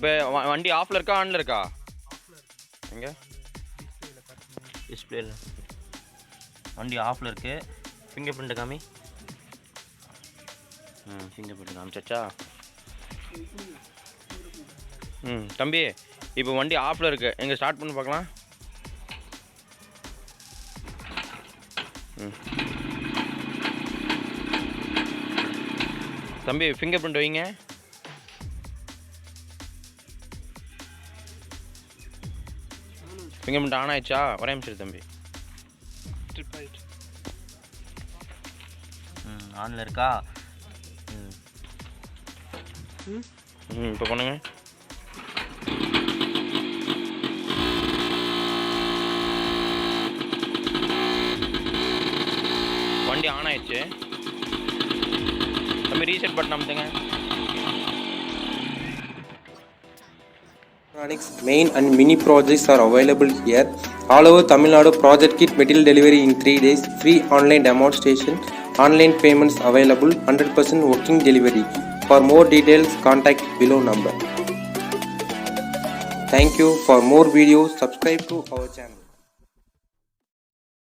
இப்போ வண்டி ஆஃப்ல இருக்கா ஆன்ல இருக்கா? எங்கே டிஸ்பிளேல வண்டி ஆஃப்ல இருக்கு. ஃபிங்கர் பிரிண்ட் காமி. ஃபிங்கர் பிரிண்ட் காமிச்சாச்சா? தம்பி இப்போ வண்டி ஆஃப்ல இருக்கு. எங்கே ஸ்டார்ட் பண்ணி பார்க்கலாம். தம்பி ஃபிங்கர் பிரிண்ட் வைங்க. ஃபிங்கர் பிரிண்ட் ஆன் ஆயிடுச்சா? ஒரே நிமிஷம் தம்பி. ஆன்ல இருக்கா? இப்போ பண்ணுங்க. வண்டி ஆன் ஆயிடுச்சு. தம்பி ரீசெட் பட்டன் அமுத்துங்க. Main and mini projects are available here. All over Tamil Nadu, project kit material delivery in 3 days. Free online demonstration. Online payments available. 100% working delivery. For more details, contact below number. Thank you. For more videos, subscribe to our channel.